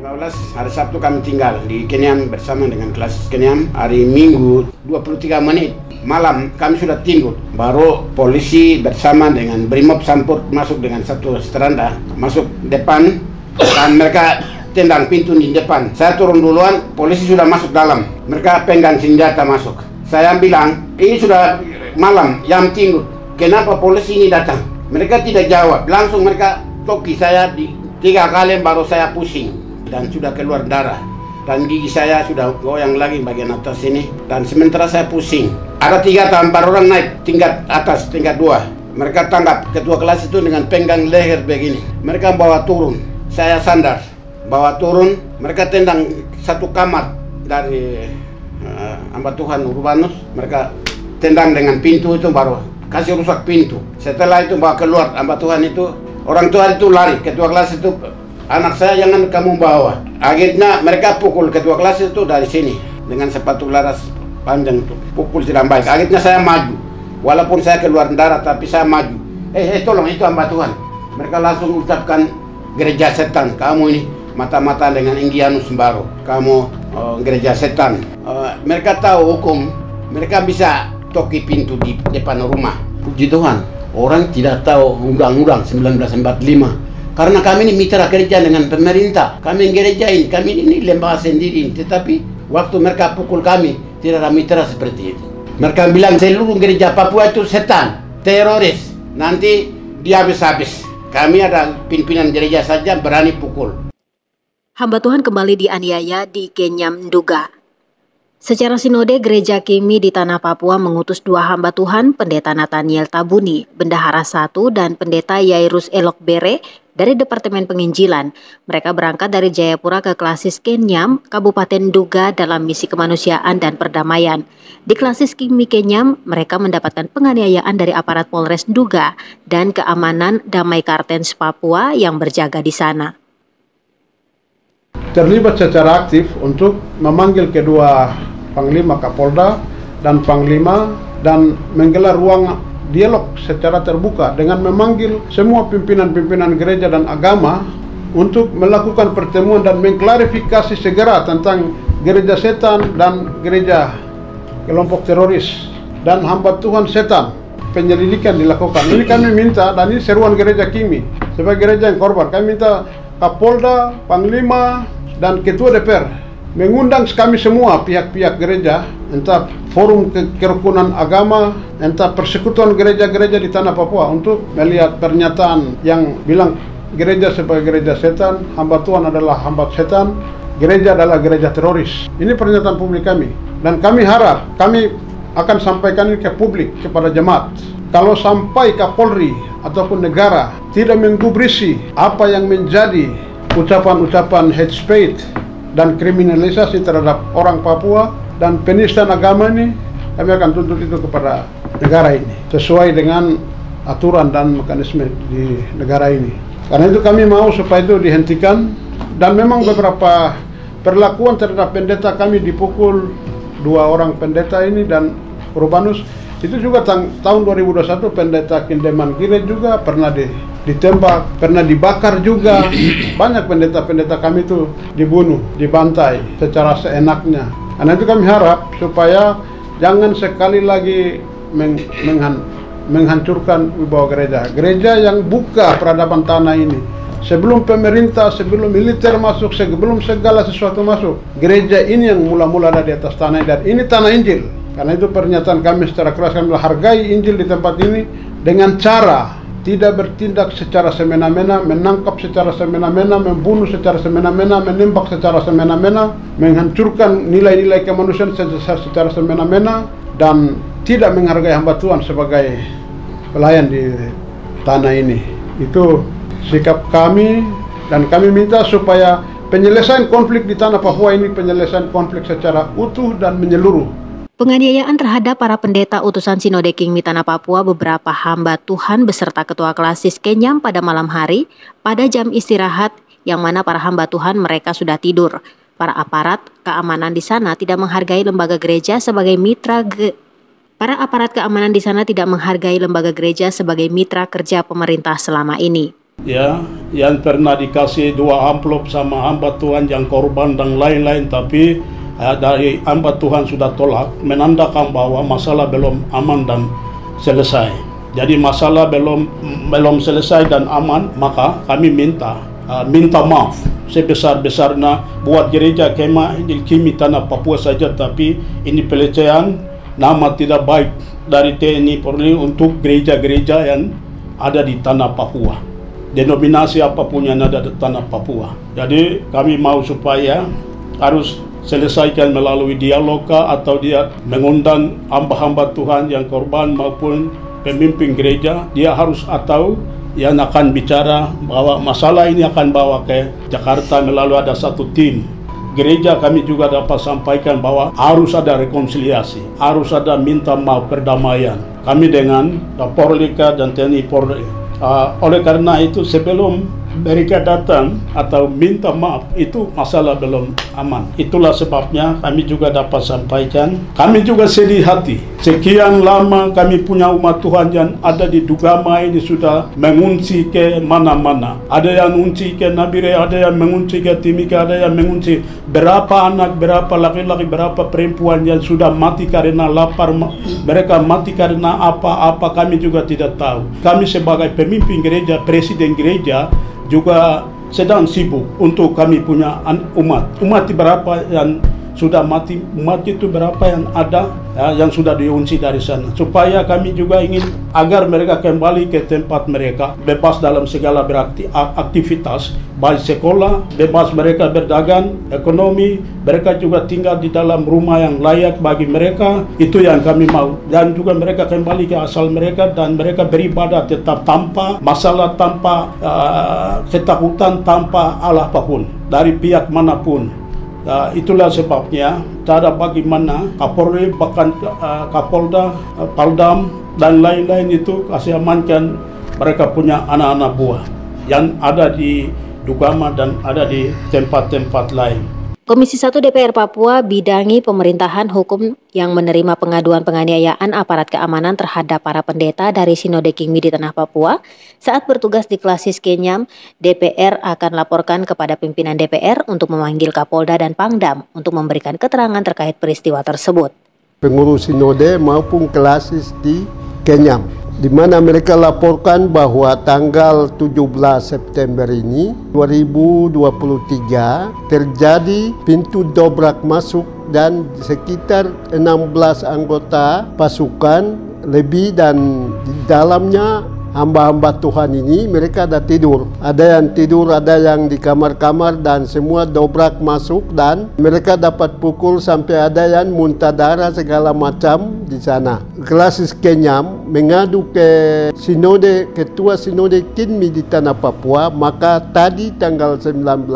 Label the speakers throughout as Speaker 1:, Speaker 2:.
Speaker 1: 15 hari Sabtu kami tinggal di Kenyam bersama dengan kelas Kenyam. Hari Minggu 23 menit malam kami sudah tidur. Baru polisi bersama dengan Brimob Sampur masuk dengan satu seranda, masuk depan dan mereka tendang pintu di depan. Saya turun duluan, polisi sudah masuk dalam. Mereka pegang senjata masuk. Saya bilang, ini sudah malam, jam tidur. Kenapa polisi ini datang? Mereka tidak jawab. Langsung mereka toki saya di 3 kali baru saya pusing. Dan sudah keluar darah. Dan gigi saya sudah goyang lagi bagian atas ini. Dan sementara saya pusing. Ada 3 atau 4 orang naik tingkat atas, tingkat 2. Mereka tangkap ketua kelas itu dengan penggang leher begini. Mereka bawa turun. Saya sandar. Bawa turun. Mereka tendang satu kamar dari hamba Tuhan Urbanus. Mereka tendang dengan pintu itu baru kasih rusak pintu. Setelah itu bawa keluar hamba Tuhan itu. Orang tua itu lari. Ketua kelas itu, anak saya jangan kamu bawa. Akhirnya mereka pukul ketua kelas itu dari sini dengan sepatu laras panjang itu. Pukul tidak baik. Akhirnya saya maju. Walaupun saya keluar darah tapi saya maju. Tolong itu hamba Tuhan. Mereka langsung ucapkan gereja setan. Kamu ini mata-mata dengan Indianus baru. Kamu gereja setan. Mereka tahu hukum. Mereka bisa toki pintu di depan rumah. Puji Tuhan. Orang tidak tahu undang-undang 1945. Karena kami ini mitra kerja dengan pemerintah. Kami gereja ini, kami ini lembaga sendiri. Tetapi waktu mereka pukul kami, tidak ada mitra seperti itu. Mereka bilang seluruh gereja Papua itu setan, teroris. Nanti dia habis-habis. Kami ada pimpinan gereja saja berani pukul.
Speaker 2: Hamba Tuhan kembali dianiaya di Kenyam Nduga. Secara sinode, Gereja Kimi di Tanah Papua mengutus 2 hamba Tuhan, Pendeta Nathaniel Tabuni, Bendahara 1, dan Pendeta Yairus Elok Bere dari Departemen Penginjilan. Mereka berangkat dari Jayapura ke Klasis Kenyam, Kabupaten Nduga dalam misi kemanusiaan dan perdamaian. Di Klasis Kimi Kenyam, mereka mendapatkan penganiayaan dari aparat Polres Nduga dan keamanan Damai Kartens Papua yang berjaga di sana.
Speaker 3: Terlibat secara aktif untuk memanggil kedua Panglima Kapolda dan Panglima dan menggelar ruang dialog secara terbuka dengan memanggil semua pimpinan-pimpinan gereja dan agama untuk melakukan pertemuan dan mengklarifikasi segera tentang gereja setan dan gereja kelompok teroris dan hamba Tuhan setan. Penyelidikan dilakukan. Ini kami minta, dan ini seruan gereja Kimi sebagai gereja yang korban. Kami minta Kapolda, Panglima, dan Ketua DPR mengundang kami semua pihak-pihak gereja, entah forum kerukunan agama, entah persekutuan gereja-gereja di Tanah Papua untuk melihat pernyataan yang bilang gereja sebagai gereja setan, hamba Tuhan adalah hamba setan, gereja adalah gereja teroris. Ini pernyataan publik kami, dan kami harap kami akan sampaikan ini ke publik, kepada jemaat. Kalau sampai Kapolri ataupun negara tidak menggubrisi apa yang menjadi ucapan-ucapan hate speech dan kriminalisasi terhadap orang Papua dan penistaan agama ini, kami akan tuntut itu kepada negara ini sesuai dengan aturan dan mekanisme di negara ini. Karena itu kami mau supaya itu dihentikan, dan memang beberapa perlakuan terhadap pendeta kami dipukul 2 orang pendeta ini dan Urbanus itu juga tahun 2021 pendeta Kindeman Gire juga pernah ditembak, pernah dibakar juga. Banyak pendeta-pendeta kami itu dibunuh, dibantai secara seenaknya. Karena itu kami harap supaya jangan sekali lagi menghancurkan wibawa gereja. Gereja yang buka peradaban tanah ini. Sebelum pemerintah, sebelum militer masuk, sebelum segala sesuatu masuk, gereja ini yang mula-mula ada di atas tanah, dan ini tanah Injil. Karena itu pernyataan kami secara keras, kami hargai Injil di tempat ini dengan cara tidak bertindak secara semena-mena, menangkap secara semena-mena, membunuh secara semena-mena, menembak secara semena-mena, menghancurkan nilai-nilai kemanusiaan secara semena-mena, dan tidak menghargai hamba Tuhan sebagai pelayan di tanah ini. Itu sikap kami, dan kami minta supaya penyelesaian konflik di Tanah Papua ini penyelesaian konflik secara utuh dan menyeluruh.
Speaker 2: Penganiayaan terhadap para pendeta utusan Sinode Kimi Tanah Papua, beberapa hamba Tuhan beserta ketua Klasis Kenyam pada malam hari pada jam istirahat yang mana para hamba Tuhan mereka sudah tidur. Para aparat keamanan di sana tidak menghargai lembaga gereja sebagai mitra kerja pemerintah selama ini.
Speaker 4: ya, yang pernah dikasih 2 amplop sama hamba Tuhan yang korban dan lain-lain, tapi dari hamba Tuhan sudah tolak, menandakan bahwa masalah belum aman dan selesai. Jadi masalah belum selesai dan aman, maka kami minta maaf sebesar-besarnya buat gereja Kemah Injil Kimi Tanah Papua saja, tapi ini pelecehan nama tidak baik dari TNI Polri untuk gereja-gereja yang ada di Tanah Papua, denominasi apapun yang ada di Tanah Papua. Jadi kami mau supaya harus selesaikan melalui dialog atau dia mengundang hamba-hamba Tuhan yang korban maupun pemimpin gereja, dia harus atau yang akan bicara bahwa masalah ini akan bawa ke Jakarta melalui ada satu tim. Gereja kami juga dapat sampaikan bahwa harus ada rekonsiliasi, harus ada minta maaf, perdamaian. Kami dengan Polrika dan TNI Polri. Oleh karena itu sebelum mereka datang atau minta maaf, itu masalah belum aman. Itulah sebabnya kami juga dapat sampaikan, kami juga sedih hati. Sekian lama kami punya umat Tuhan yang ada di Dugama ini sudah mengungsi ke mana-mana. Ada yang mengungsi ke Nabire, ada yang mengungsi ke Timika, ada yang mengungsi. Berapa anak, berapa laki-laki, berapa perempuan yang sudah mati karena lapar. Mereka mati karena apa-apa kami juga tidak tahu. Kami sebagai pemimpin gereja, presiden gereja, juga sedang sibuk untuk kami punya umat berapa yang sudah mati, umat itu berapa yang ada yang sudah diungsi dari sana, supaya kami juga ingin agar mereka kembali ke tempat mereka, bebas dalam segala beraktivitas, baik sekolah, bebas mereka berdagang, ekonomi, mereka juga tinggal di dalam rumah yang layak bagi mereka. Itu yang kami mau, dan juga mereka kembali ke asal mereka dan mereka beribadah tetap tanpa masalah, tanpa ketakutan, tanpa Allah apapun dari pihak manapun. Itulah sebabnya cara bagaimana Kapolri, bahkan Kapolda, Paldam dan lain-lain itu kasih amankan mereka punya anak-anak buah yang ada di Dugama dan ada di tempat-tempat lain.
Speaker 2: Komisi 1 DPR Papua bidangi pemerintahan hukum yang menerima pengaduan penganiayaan aparat keamanan terhadap para pendeta dari Sinode Kingmi di Tanah Papua. Saat bertugas di Klasis Kenyam, DPR akan laporkan kepada pimpinan DPR untuk memanggil Kapolda dan Pangdam untuk memberikan keterangan terkait peristiwa tersebut.
Speaker 5: Pengurus Sinode maupun Klasis di Kenyam, di mana mereka laporkan bahwa tanggal 17 September ini 2023 terjadi pintu dobrak masuk dan sekitar 16 anggota pasukan lebih, dan di dalamnya hamba-hamba Tuhan ini mereka ada tidur. Ada yang tidur, ada yang di kamar-kamar, dan semua dobrak masuk dan mereka dapat pukul sampai ada yang muntah darah segala macam di sana. Klasis Kenyam mengadu ke Sinode, Ketua Sinode Kingmi di Tanah Papua, maka tadi tanggal 19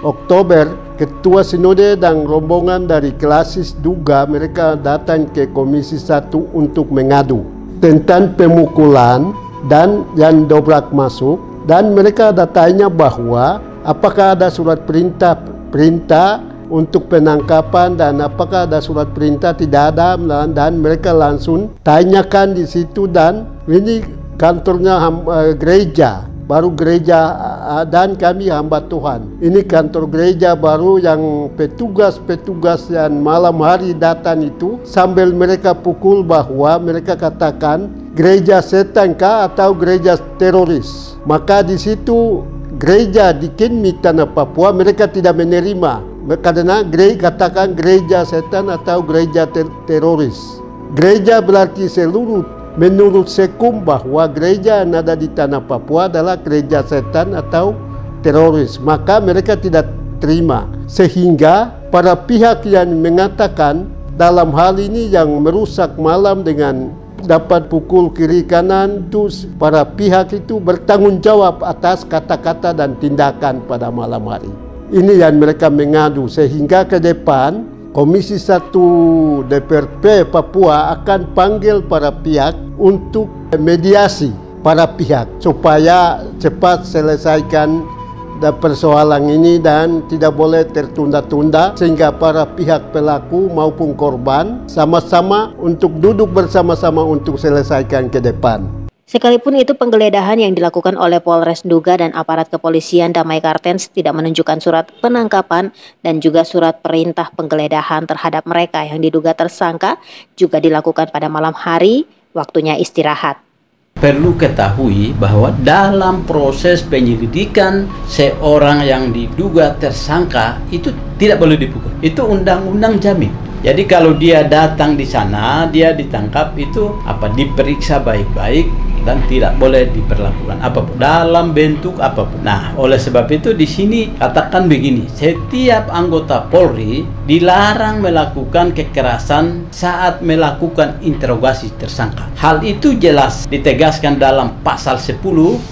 Speaker 5: Oktober Ketua Sinode dan rombongan dari Klasis Duga mereka datang ke Komisi 1 untuk mengadu tentang pemukulan dan yang dobrak masuk, dan mereka datanya bahwa apakah ada surat perintah untuk penangkapan dan apakah ada surat perintah. Tidak ada, dan mereka langsung tanyakan di situ, dan ini kantornya gereja baru gereja dan kami hamba Tuhan. Ini kantor gereja baru yang petugas-petugas yang malam hari datang itu sambil mereka pukul bahwa mereka katakan gereja setan kah atau gereja teroris. Maka di situ gereja di Kingmi Tanah Papua mereka tidak menerima karena katakan gereja setan atau gereja teroris. Gereja berarti seluruh menurut Sekum bahwa gereja yang ada di Tanah Papua adalah gereja setan atau teroris, maka mereka tidak terima. Sehingga para pihak yang mengatakan dalam hal ini yang merusak malam dengan dapat pukul kiri kanan, itu para pihak itu bertanggung jawab atas kata-kata dan tindakan pada malam hari. Ini yang mereka mengadu, sehingga ke depan Komisi 1 DPRP Papua akan panggil para pihak untuk mediasi para pihak supaya cepat selesaikan persoalan ini dan tidak boleh tertunda-tunda, sehingga para pihak pelaku maupun korban sama-sama untuk duduk bersama-sama untuk selesaikan ke depan.
Speaker 2: Sekalipun itu, penggeledahan yang dilakukan oleh Polres Nduga dan aparat kepolisian Damai Kartens tidak menunjukkan surat penangkapan dan juga surat perintah penggeledahan terhadap mereka yang diduga tersangka, juga dilakukan pada malam hari, waktunya istirahat.
Speaker 6: Perlu ketahui bahwa dalam proses penyelidikan seorang yang diduga tersangka itu tidak boleh dipukul. Itu undang-undang jamin. Jadi kalau dia datang di sana, dia ditangkap itu diperiksa baik-baik dan tidak boleh diperlakukan apapun dalam bentuk apapun. Nah, oleh sebab itu di sini katakan begini, setiap anggota Polri dilarang melakukan kekerasan saat melakukan interogasi tersangka. Hal itu jelas ditegaskan dalam pasal 10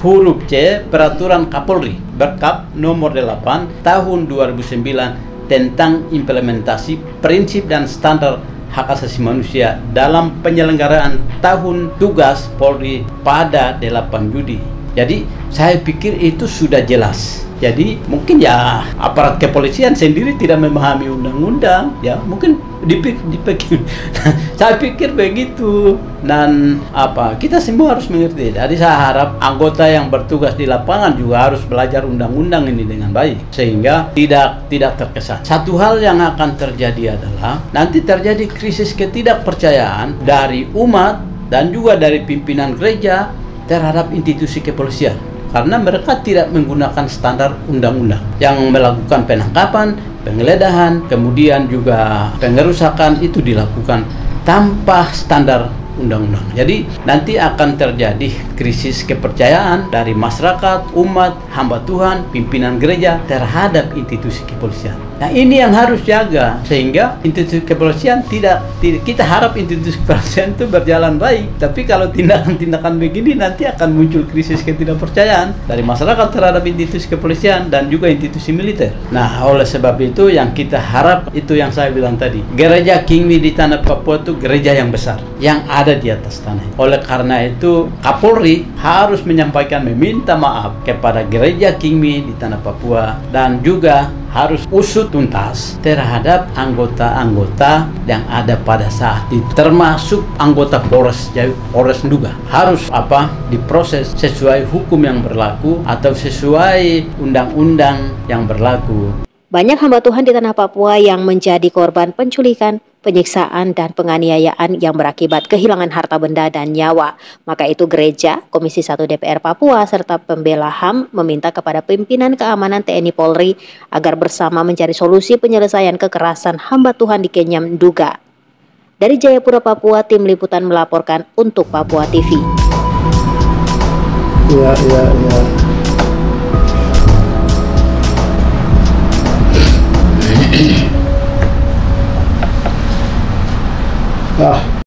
Speaker 6: huruf C Peraturan Kapolri Berkap nomor 8 tahun 2009 tentang implementasi prinsip dan standar hak asasi manusia dalam penyelenggaraan tahun tugas Polri pada 8 Juli. Jadi saya pikir itu sudah jelas. Jadi mungkin ya aparat kepolisian sendiri tidak memahami undang-undang, ya mungkin dipikir. Saya pikir begitu. Dan kita semua harus mengerti. Jadi saya harap anggota yang bertugas di lapangan juga harus belajar undang-undang ini dengan baik sehingga tidak terkesan. Satu hal yang akan terjadi adalah nanti terjadi krisis ketidakpercayaan dari umat dan juga dari pimpinan gereja terhadap institusi kepolisian. Karena mereka tidak menggunakan standar undang-undang yang melakukan penangkapan, penggeledahan, kemudian juga pengerusakan itu dilakukan tanpa standar undang-undang. Jadi nanti akan terjadi krisis kepercayaan dari masyarakat, umat, hamba Tuhan, pimpinan gereja terhadap institusi kepolisian. Nah, ini yang harus jaga sehingga institusi kepolisian kita harap institusi kepolisian itu berjalan baik. Tapi kalau tindakan-tindakan begini nanti akan muncul krisis ketidakpercayaan dari masyarakat terhadap institusi kepolisian dan juga institusi militer. Nah, oleh sebab itu yang kita harap itu yang saya bilang tadi. Gereja Kingmi di Tanah Papua itu gereja yang besar yang ada di atas tanah. Oleh karena itu Kapolri harus menyampaikan meminta maaf kepada gereja Kingmi di Tanah Papua dan juga harus usut tuntas terhadap anggota-anggota yang ada pada saat itu, termasuk anggota Polres Nduga. Harus diproses sesuai hukum yang berlaku atau sesuai undang-undang yang berlaku.
Speaker 2: Banyak hamba Tuhan di Tanah Papua yang menjadi korban penculikan, penyiksaan, dan penganiayaan yang berakibat kehilangan harta benda dan nyawa. Maka itu gereja, Komisi 1 DPR Papua, serta pembela HAM meminta kepada pimpinan keamanan TNI Polri agar bersama mencari solusi penyelesaian kekerasan hamba Tuhan di Kenyam Nduga. Dari Jayapura, Papua, tim liputan melaporkan untuk Papua TV.
Speaker 3: Ah.